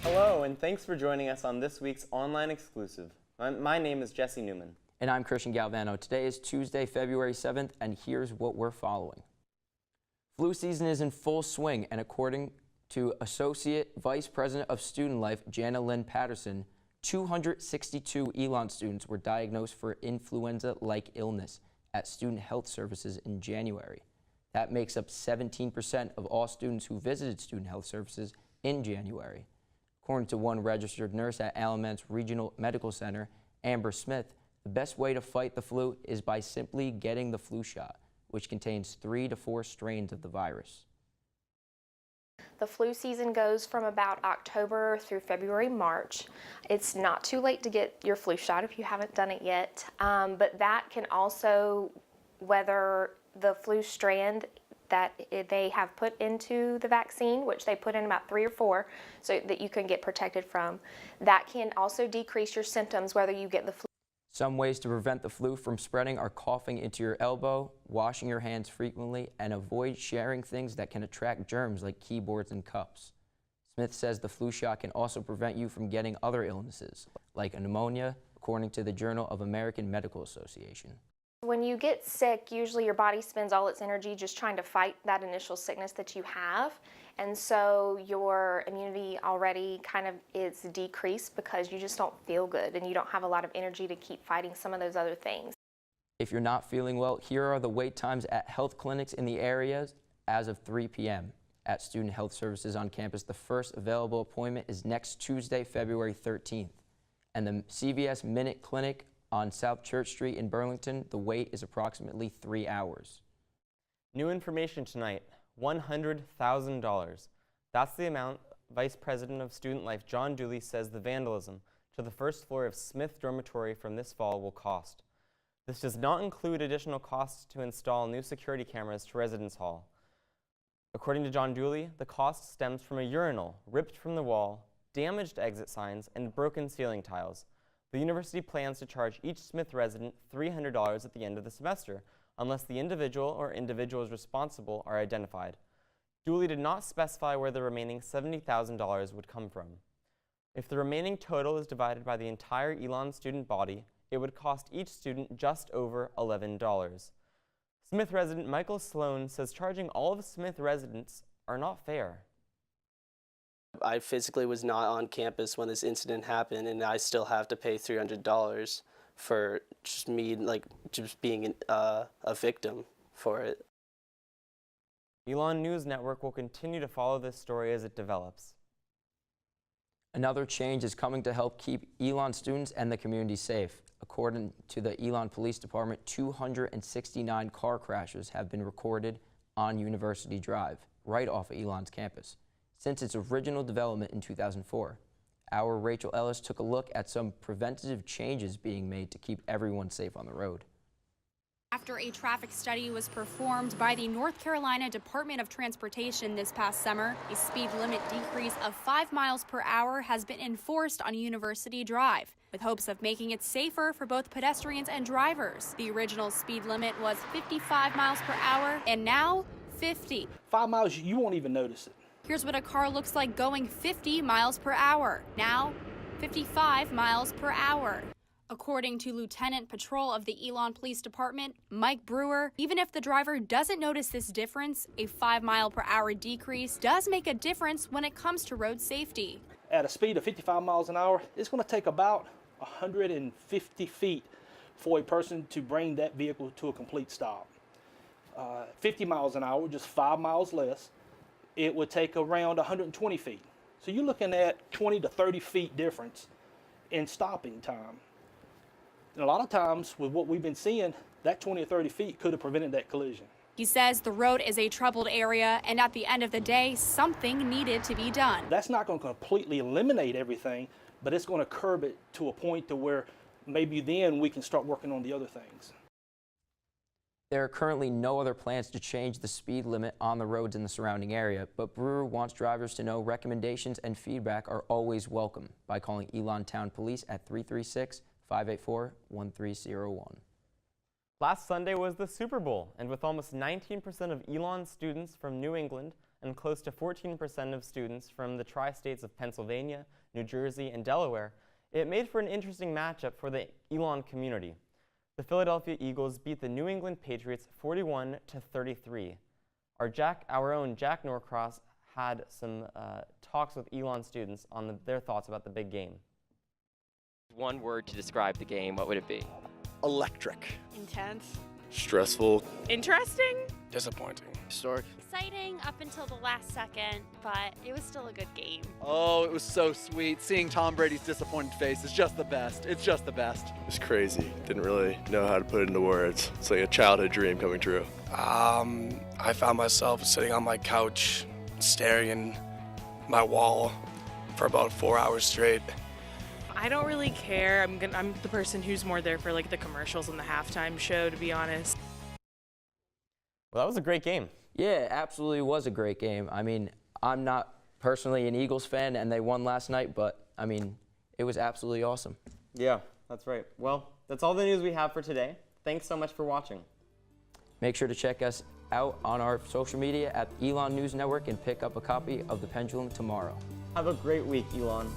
Hello, and thanks for joining us on this week's online exclusive. My name is Jesse Newman. And I'm Christian Galvano. Today is Tuesday, February 7th, and here's what we're following. Flu season is in full swing, and according to Associate Vice President of Student Life, Jana Lynn Patterson, 262 Elon students were diagnosed for influenza-like illness at Student Health Services in January. That makes up 17% of all students who visited Student Health Services in January. According to one registered nurse at Alamance Regional Medical Center, Amber Smith, the best way to fight the flu is by simply getting the flu shot, which contains 3 to 4 strains of the virus. The flu season goes from about October through February, March. It's not too late to get your flu shot if you haven't done it yet, but that can also, whether the flu strand that they have put into the vaccine, which they put in about 3 or 4 so that you can get protected from, that can also decrease your symptoms whether you get the flu. Some ways to prevent the flu from spreading are coughing into your elbow, washing your hands frequently, and avoid sharing things that can attract germs like keyboards and cups. Smith says the flu shot can also prevent you from getting other illnesses, like pneumonia, according to the Journal of American Medical Association. When you get sick, usually your body spends all its energy just trying to fight that initial sickness that you have. And so your immunity already kind of is decreased because you just don't feel good and you don't have a lot of energy to keep fighting some of those other things. If you're not feeling well, here are the wait times at health clinics in the area as of 3 p.m. At Student Health Services on campus. The first available appointment is next Tuesday, February 13th. And the CVS Minute Clinic on South Church Street in Burlington, the wait is approximately 3 hours. New information tonight, $100,000. That's the amount Vice President of Student Life John Dooley says the vandalism to the first floor of Smith Dormitory from this fall will cost. This does not include additional costs to install new security cameras to Residence Hall. According to John Dooley, the cost stems from a urinal ripped from the wall, damaged exit signs, and broken ceiling tiles. The university plans to charge each Smith resident $300 at the end of the semester, unless the individual or individuals responsible are identified. Dooley did not specify where the remaining $70,000 would come from. If the remaining total is divided by the entire Elon student body, it would cost each student just over $11. Smith resident Michael Sloan says charging all of Smith residents are not fair. I physically was not on campus when this incident happened, and I still have to pay $300 for just me, just being a victim for it. Elon News Network will continue to follow this story as it develops. Another change is coming to help keep Elon students and the community safe. According to the Elon Police Department, 269 car crashes have been recorded on University Drive, right off of Elon's campus, since its original development in 2004. Our Rachel Ellis took a look at some preventative changes being made to keep everyone safe on the road. After a traffic study was performed by the North Carolina Department of Transportation this past summer, a speed limit decrease of 5 miles per hour has been enforced on University Drive, with hopes of making it safer for both pedestrians and drivers. The original speed limit was 55 miles per hour, and now 50. 5 miles, you won't even notice it. Here's what a car looks like going 50 miles per hour. Now, 55 miles per hour. According to Lieutenant Patrol of the Elon Police Department, Mike Brewer, even if the driver doesn't notice this difference, a 5 mile per hour decrease does make a difference when it comes to road safety. At a speed of 55 miles an hour, it's going to take about 150 feet for a person to bring that vehicle to a complete stop. 50 miles an hour, just 5 miles less, it would take around 120 feet. So you're looking at 20 to 30 feet difference in stopping time. And a lot of times with what we've been seeing, that 20 or 30 feet could have prevented that collision. He says the road is a troubled area, and at the end of the day, something needed to be done. That's not going to completely eliminate everything, but it's going to curb it to a point to where maybe then we can start working on the other things. There are currently no other plans to change the speed limit on the roads in the surrounding area, but Brewer wants drivers to know recommendations and feedback are always welcome by calling Elon Town Police at 336-584-1301. Last Sunday was the Super Bowl, and with almost 19% of Elon students from New England, and close to 14% of students from the tri-states of Pennsylvania, New Jersey, and Delaware, it made for an interesting matchup for the Elon community. The Philadelphia Eagles beat the New England Patriots 41-33. Our own Jack Norcross had some talks with Elon students on their thoughts about the big game. One word to describe the game, what would it be? Electric. Intense. Stressful. Interesting. Disappointing. Historic. Exciting up until the last second, but it was still a good game. Oh, it was so sweet. Seeing Tom Brady's disappointed face is just the best. It's just the best. It was crazy. Didn't really know how to put it into words. It's like a childhood dream coming true. I found myself sitting on my couch, staring at my wall for about 4 hours straight. I don't really care. I'm the person who's more there for like the commercials and the halftime show, to be honest. Well, that was a great game. Yeah, it absolutely was a great game. I mean, I'm not personally an Eagles fan, and they won last night, but, I mean, it was absolutely awesome. Yeah, that's right. Well, that's all the news we have for today. Thanks so much for watching. Make sure to check us out on our social media at Elon News Network and pick up a copy of The Pendulum tomorrow. Have a great week, Elon.